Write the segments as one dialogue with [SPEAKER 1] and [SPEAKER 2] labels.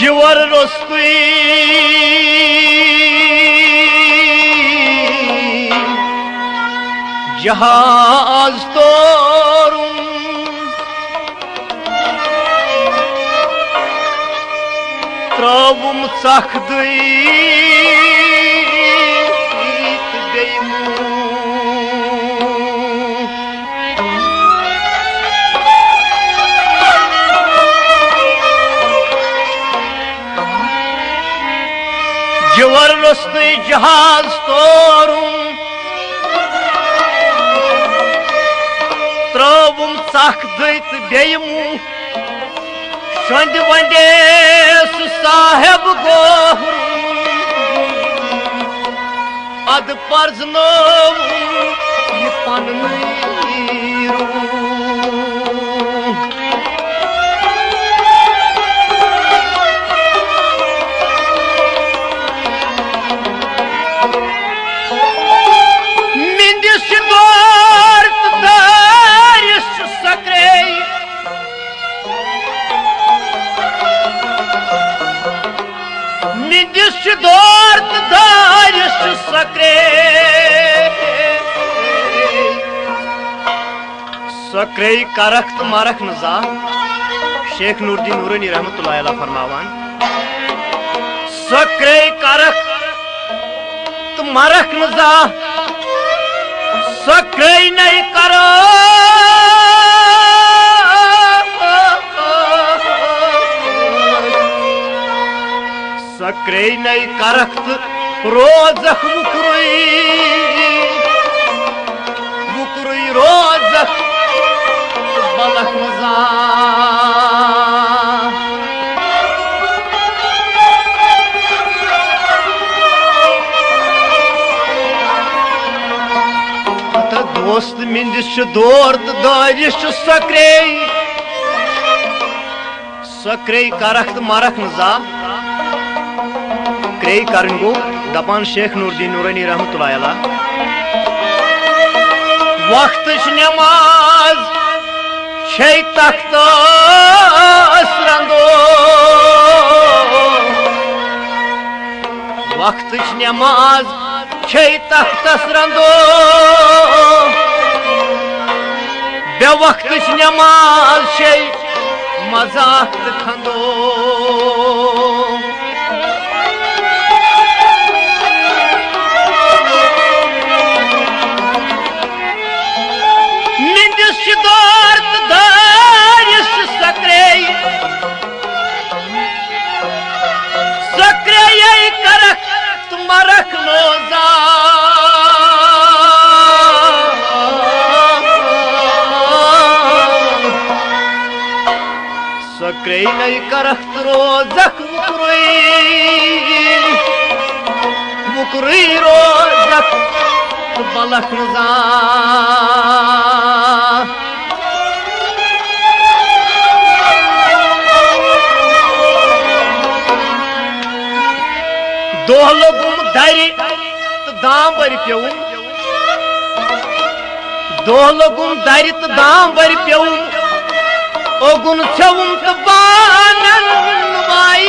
[SPEAKER 1] Civar rostui cihaz torun Travum sakdıyt beymu Civar rostui cihaz torun Travum sakdıyt beymu Şöndi vande su sahib gohrum Ad parznom yipanniru Mindisi dort daris sakrei Mindisi dort daris sakrei Sakrei karakt marak naza Sheikh Nuruddin Nurani rahmatullahi alayhi फरमावान Sakrei karakt marak naza Sakrei nahi karo Sakrei nahi karakt rozak Vukrui rozak balak naza Dost mindis dort daris sakrei Sakrei karakt marak naza Krey karıngo dapan Şeyh Nuruddin Nurani rahmetullahi alayhi Vaktiş namaz şey takta asrando Vaktiş namaz şey takta asrando Be vaktiş namaz şey mazak tıkando Dort daris sakrei Sakrei karakt marak noza Sakrei nahi karakt rozak Vukrui rozak balak noza Dohlugum dari dam bari pevum Dohlugum dari dam bari pevum Ogun çavum banan vai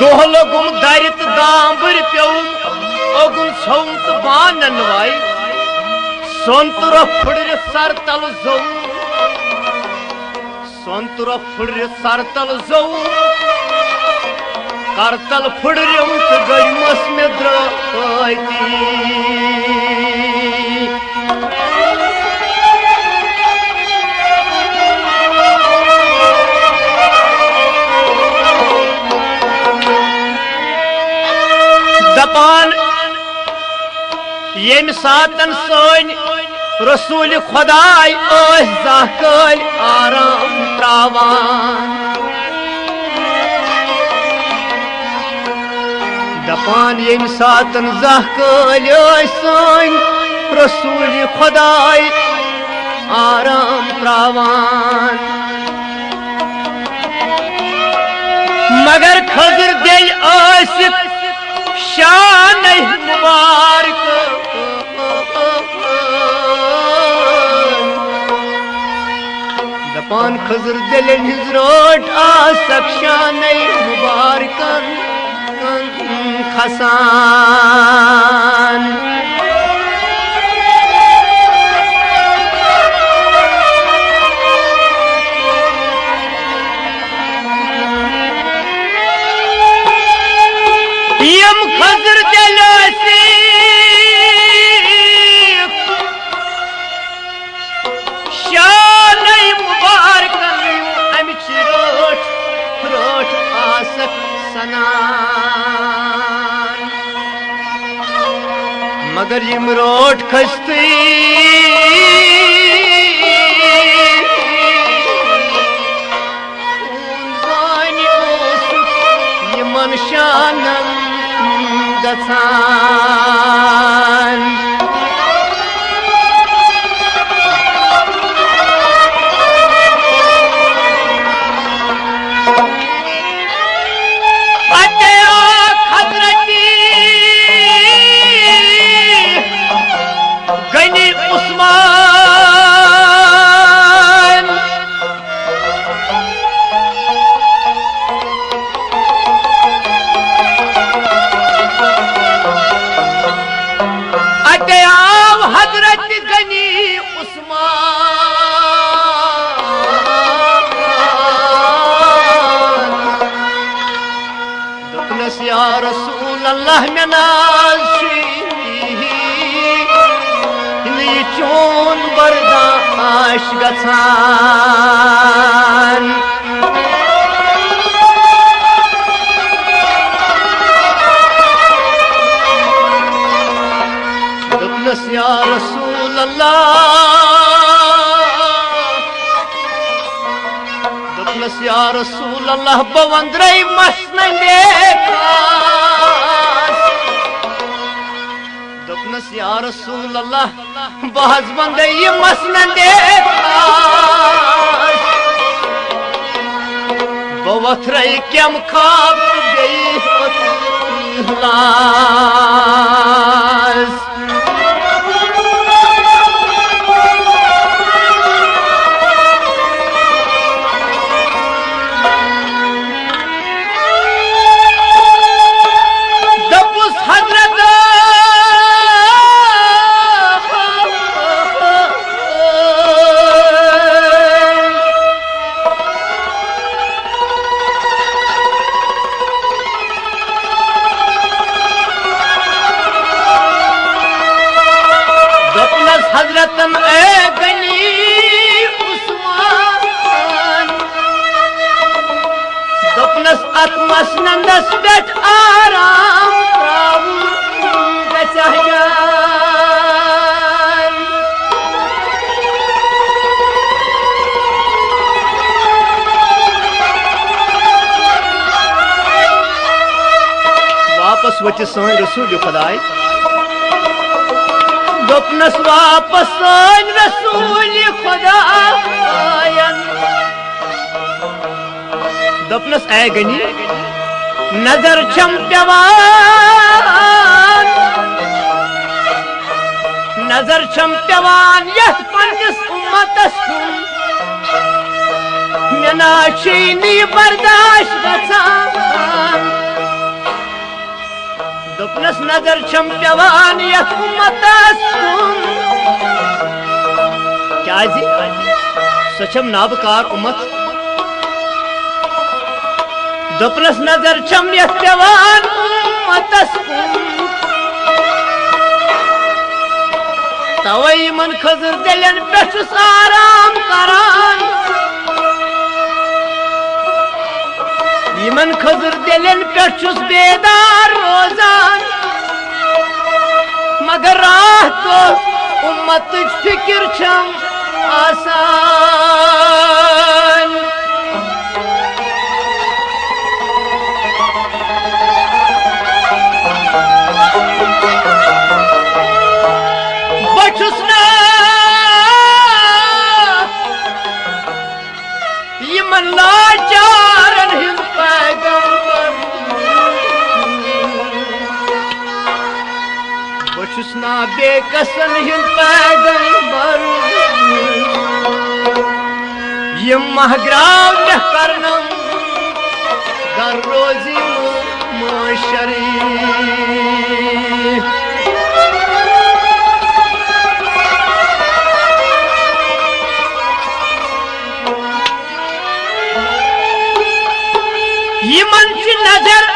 [SPEAKER 1] Dohlugum darit dambır pevum Ogun çavum banan vai Sontura fıdır sartal zov Sontura fıdır sartal zov Kartal fıdırım tıgaymas medrayti येम सातन सोन रसूल खुदाई jackal आराम त्रावान दपान येम सातन jackal सोन रसूल खुदाई आराम त्रावान मगर खजर दिल शान मुबारक दपान खजर दिल रोट आसक शान मुबारक खसान यम खजर दिलसी शान मुबारक अमिच रोट रोट आसक सनान मगर यम रोट खस्ती यमन शानम गसान खजरती गनी उस्मान हजरत गनी उस्मान दुपनस या रसूल अल्लाह में नाज़ी चोन बर्दाश गसान दुपनस या रसूल अल्लाह दुपनस या रसूल अल्लाह बवंद्रे मसनंदे दुपनस या रसूल अल्लाह बहज बंदे मसनंदे बवथरे कम खाब गई लास हजरतन ए गनी उस्मान दपनस आत्मसनंदस पेट आराम गचान वापस वच सन रसूल खुदाई दुपनस वापस सन रसूल खुदायन दुपनस ऐ गनी नजर छम पेवान नजर छम पेवान यह पंडिस उम्मतस कुन मेना चीनी बर्दाश्त गचान दुपनस नजर छम पेवान यह उम्मतस कुन क्या जी सचम नाबकार उम्मत दुपनस नजर छम यह पेवान उम्मतस कुन तवई मन खजर दिलन पेठुस आराम करान यमन खजर दिलन पेठुस बेदार रोजान मगर राह तो उम्मत फिक्र छम आसान बचुस ना यमन लाचारन हिंद पैगंबर बचुस ना बेकसन हिंद पैगंबर यम महग्राव न करनम गर रोजी मुशरी यमन की नजर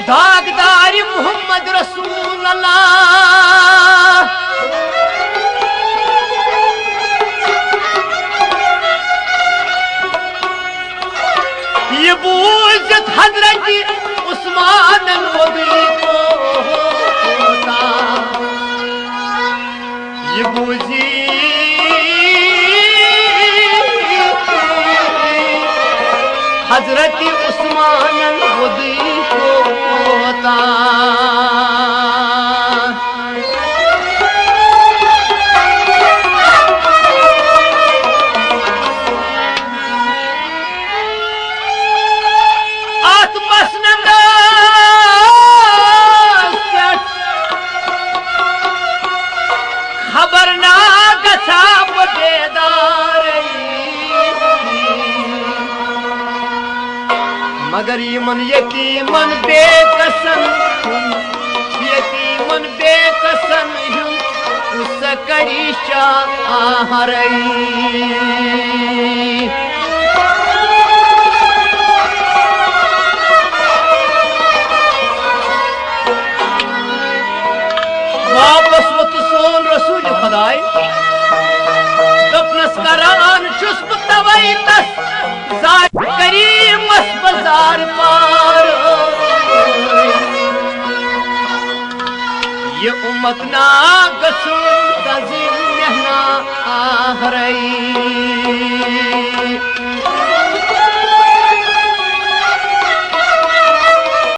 [SPEAKER 1] दागदार मोहम्मद रसूल अल्लाह ये बूझत हजरत उस्मान नबी को होता ये बूझी हजरत उस्मान नबी को होता खबर ना गसा बेदार मगर यमन यतीमन बेकसन उस करीशा आहरई वापस वत सोन रसूल खुदाई दपनस करान चुस्प तवई तस जार करीम बाजार पार ये उम्मत ना गसुन दजिन महना आहरई